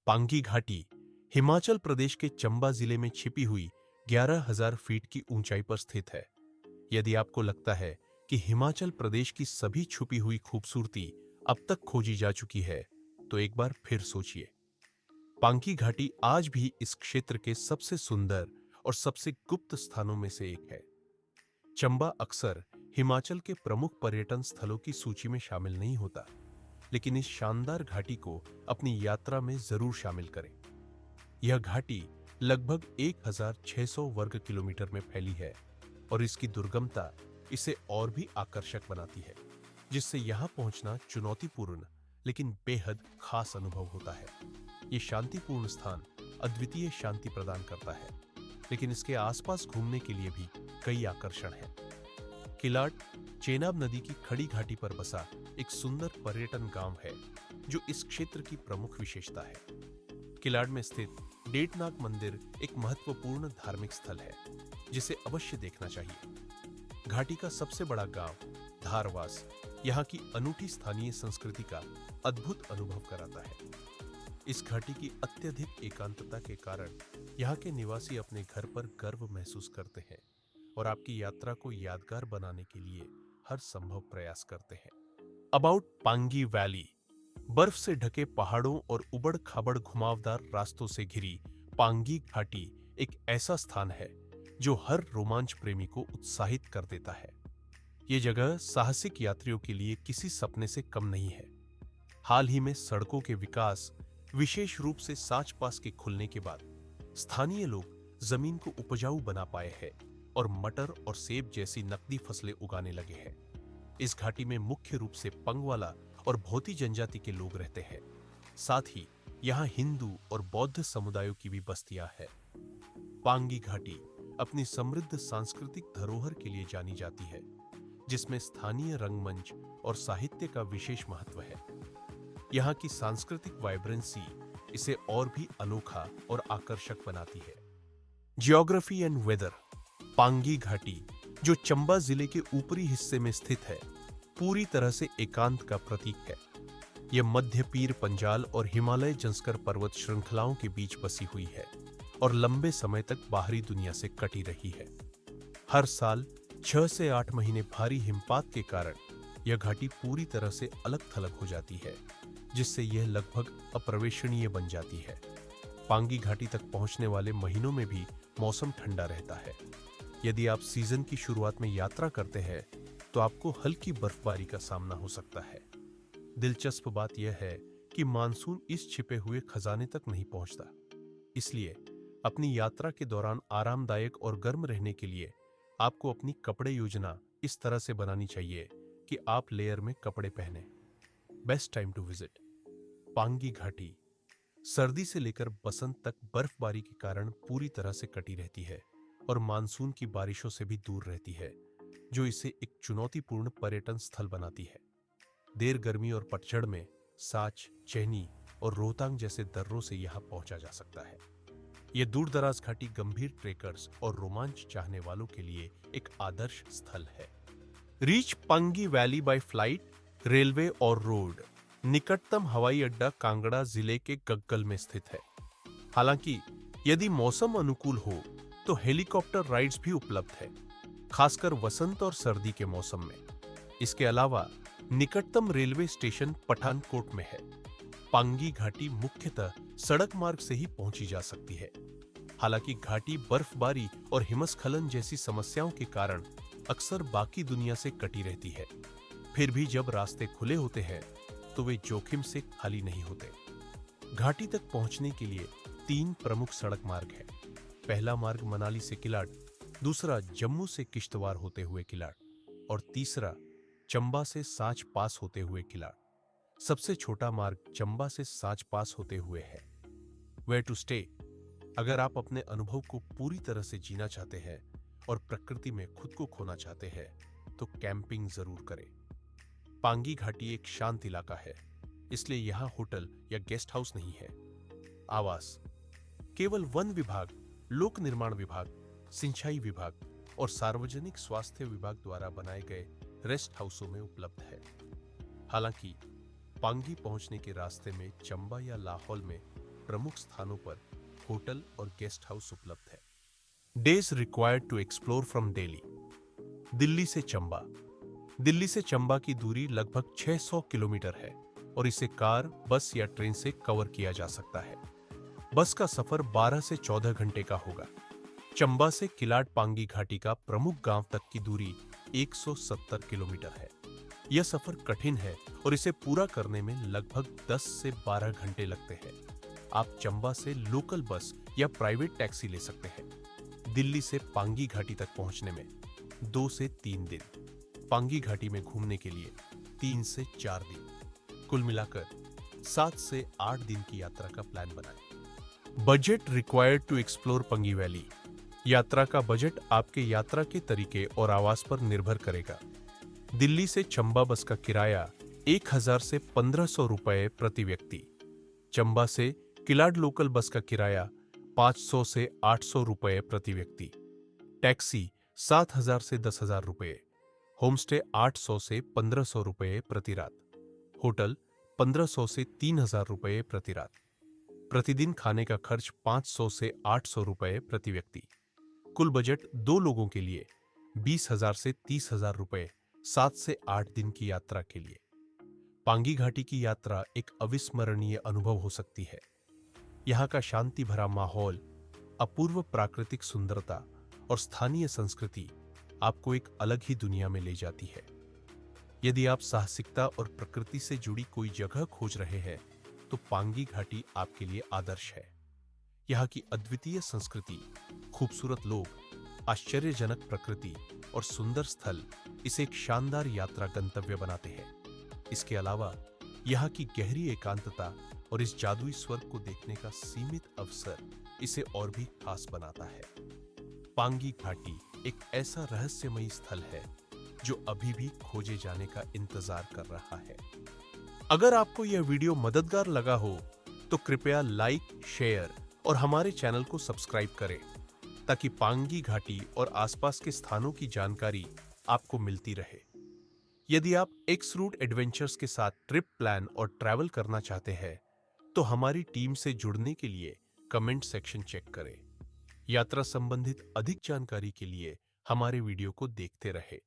पांगी घाटी हिमाचल प्रदेश के चंबा जिले में छिपी हुई 11,000 फीट की ऊंचाई पर स्थित है। यदि आपको लगता है कि हिमाचल प्रदेश की सभी छुपी हुई खूबसूरती अब तक खोजी जा चुकी है, तो एक बार फिर सोचिए। पांगी घाटी आज भी इस क्षेत्र के सबसे सुंदर और सबसे गुप्त स्थानों में से एक है। चंबा अक्सर हिमाचल के प्रमुख पर्यटन स्थलों की सूची में शामिल नहीं होता, लेकिन इस शानदार घाटी को अपनी यात्रा में जरूर शामिल करें। यह घाटी लगभग 1,600 वर्ग किलोमीटर में फैली है और इसकी दुर्गमता इसे और भी आकर्षक बनाती है, जिससे यहां पहुंचना चुनौतीपूर्ण लेकिन बेहद खास अनुभव होता है। ये शांतिपूर्ण स्थान अद्वितीय शांति प्रदान करता है, लेकिन इसके आसपास घूमने के लिए भी कई आकर्षण हैं। किलाड़ चेनाब नदी की खड़ी घाटी पर बसा एक सुंदर पर्यटन गांव है, जो इस क्षेत्र की प्रमुख विशेषता है। किलाड़ में स्थित डेटनाग मंदिर एक महत्वपूर्ण धार्मिक स्थल है, जिसे अवश्य देखना चाहिए। घाटी का सबसे बड़ा गांव धारवास यहाँ की अनूठी स्थानीय संस्कृति का अद्भुत अनुभव कराता है। इस घाटी की अत्यधिक एकांतता के कारण यहाँ के निवासी अपने घर पर गर्व महसूस करते हैं और आपकी यात्रा को यादगार बनाने के लिए हर संभव प्रयास करते हैं। About Pangi valley. बर्फ से ढके पहाड़ों और उबड़ खाबड़ घुमावदार रास्तों से घिरी पांगी घाटी एक ऐसा स्थान है जो हर रोमांच प्रेमी को उत्साहित कर देता है। ये जगह साहसिक यात्रियों के लिए किसी सपने से कम नहीं है। हाल ही में सड़कों के विकास, विशेष रूप से साच पास के खुलने के बाद स्थानीय लोग जमीन को उपजाऊ बना पाए हैं और मटर और सेब जैसी नकदी फसलें उगाने लगे हैं। इस घाटी में मुख्य रूप से पंगवाला और भोती जनजाति के लोग रहते हैं। साथ ही यहाँ हिंदू और बौद्ध समुदायों की भी बस्तियां हैं। पांगी घाटी अपनी समृद्ध सांस्कृतिक धरोहर के लिए जानी जाती है, जिसमें स्थानीय रंगमंच और साहित्य का विशेष महत्व है। यहाँ की सांस्कृतिक वाइब्रेंसी इसे और भी अनोखा और आकर्षक बनाती है। Geography and weather. पांगी घाटी, जो चंबा जिले के ऊपरी हिस्से में स्थित है, पूरी तरह से एकांत का प्रतीक है। यह मध्य पीर पंजाल और हिमालय जंस्कर पर्वत श्रृंखलाओं के बीच बसी हुई है और लंबे समय तक बाहरी दुनिया से कटी रही है। हर साल 6 से 8 महीने भारी हिमपात के कारण यह घाटी पूरी तरह से अलग थलग हो जाती है, जिससे यह लगभग अप्रवेशनीय बन जाती है। पांगी घाटी तक पहुंचने वाले महीनों में भी मौसम ठंडा रहता है। यदि आप सीजन की शुरुआत में यात्रा करते हैं, तो आपको हल्की बर्फबारी का सामना हो सकता है। दिलचस्प बात यह है कि मानसून इस छिपे हुए खजाने तक नहीं पहुंचता। इसलिए अपनी यात्रा के दौरान आरामदायक और गर्म रहने के लिए आपको अपनी कपड़े योजना इस तरह से बनानी चाहिए कि आप लेयर में कपड़े पहने। Best time to visit Pangi घाटी। सर्दी से लेकर बसंत तक बर्फबारी के कारण पूरी तरह से कटी रहती है और मानसून की बारिशों से भी दूर रहती है, जो इसे एक चुनौतीपूर्ण पर्यटन स्थल बनाती है। देर गर्मी और पतझड़ में साच, चैनी और रोहतांग जैसे दर्रों से यहां पहुंचा जा सकता है। यह दूरदराज घाटी गंभीर ट्रेकर्स और रोमांच चाहने वालों के लिए एक आदर्श स्थल है। Reach Pangi valley by flight, railway और रोड। निकटतम हवाई अड्डा कांगड़ा जिले के गग्गल में स्थित है। हालांकि यदि मौसम अनुकूल हो तो हेलीकॉप्टर राइड्स भी उपलब्ध है, खासकर वसंत और सर्दी के मौसम में। इसके अलावा निकटतम रेलवे स्टेशन पठानकोट में है। पांगी घाटी मुख्यतः सड़क मार्ग से ही पहुंची जा सकती है। हालांकि घाटी बर्फबारी और हिमस्खलन जैसी समस्याओं के कारण अक्सर बाकी दुनिया से कटी रहती है। फिर भी जब रास्ते खुले होते हैं, तो वे जोखिम से खाली नहीं होते। घाटी तक पहुंचने के लिए 3 प्रमुख सड़क मार्ग हैं। पहला मार्ग मनाली से किलाड़, दूसरा जम्मू से किश्तवाड़ होते हुए किलाड़ और तीसरा चंबा से साच पास होते हुए किलाड़। सबसे छोटा मार्ग चंबा से साच पास होते हुए है। Where to stay. अगर आप अपने अनुभव को पूरी तरह से जीना चाहते हैं और प्रकृति में खुद को खोना चाहते हैं, तो कैंपिंग जरूर करें। पांगी घाटी एक शांत इलाका है, इसलिए यहां होटल या गेस्ट हाउस नहीं है। आवास केवल वन विभाग, लोक निर्माण विभाग, सिंचाई विभाग और सार्वजनिक स्वास्थ्य विभाग द्वारा बनाए गए रेस्ट हाउसों में उपलब्ध है। हालांकि पांगी पहुंचने के रास्ते में चंबा या लाहौल में प्रमुख स्थानों पर होटल और गेस्ट हाउस उपलब्ध है। Days required to explore from Delhi. Delhi से चंबा। दिल्ली से चंबा की दूरी लगभग 600 किलोमीटर है और इसे कार, बस या ट्रेन से कवर किया जा सकता है। बस का सफर 12 से 14 घंटे का होगा। चंबा से किलाड़ पांगी घाटी का प्रमुख गांव तक की दूरी 170 किलोमीटर है। यह सफर कठिन है और इसे पूरा करने में लगभग 10 से 12 घंटे लगते हैं। आप चंबा से लोकल बस या प्राइवेट टैक्सी ले सकते हैं। दिल्ली से पांगी घाटी तक पहुंचने में 2 से 3 दिन, पांगी घाटी में घूमने के लिए 3 से 4 दिन, कुल मिलाकर 7 से 8 दिन की यात्रा का प्लान बनाएं। Budget required to explore Pangi valley. यात्रा का बजट आपके यात्रा के तरीके और आवास पर निर्भर करेगा। दिल्ली से चंबा बस का किराया 1000 से 1500 रुपए प्रति व्यक्ति। चंबा से किलाड़ लोकल बस का किराया 500 से 800 रुपए प्रति व्यक्ति। टैक्सी 7000 से 10,000 रुपए। होमस्टे 800 से 1500 रुपए प्रति रात। होटल 1500 से 3000 रुपए प्रति रात। प्रतिदिन खाने का खर्च 500 से 800 रुपए प्रति व्यक्ति। कुल बजट 2 लोगों के लिए 20,000 से 30,000 रुपए 7 से 8 दिन की यात्रा के लिए। पांगी घाटी की यात्रा एक अविस्मरणीय अनुभव हो सकती है। यहाँ का शांति भरा माहौल, अपूर्व प्राकृतिक सुंदरता और स्थानीय संस्कृति आपको एक अलग ही दुनिया में ले जाती है। यदि आप साहसिकता और प्रकृति से जुड़ी कोई जगह खोज रहे हैं तो पांगी घाटी आपके लिए आदर्श है। यहाँ की अद्वितीय संस्कृति, खूबसूरत लोग, आश्चर्यजनक प्रकृति और सुंदर स्थल इसे एक शानदार यात्रा गंतव्य बनाते हैं। इसके अलावा यहाँ की गहरी एकांतता और इस जादुई स्वर्ग को देखने का सीमित अवसर इसे और भी खास बनाता है। पांगी घाटी एक ऐसा रहस्यमयी स्थल है जो अभी भी खोजे जाने का इंतजार कर रहा है। अगर आपको यह वीडियो मददगार लगा हो तो कृपया लाइक, शेयर और हमारे चैनल को सब्सक्राइब करें ताकि पांगी घाटी और आसपास के स्थानों की जानकारी आपको मिलती रहे। यदि आप एक्स रूट एडवेंचर्स के साथ ट्रिप प्लान और ट्रैवल करना चाहते हैं तो हमारी टीम से जुड़ने के लिए कमेंट सेक्शन चेक करें। यात्रा संबंधित अधिक जानकारी के लिए हमारे वीडियो को देखते रहें।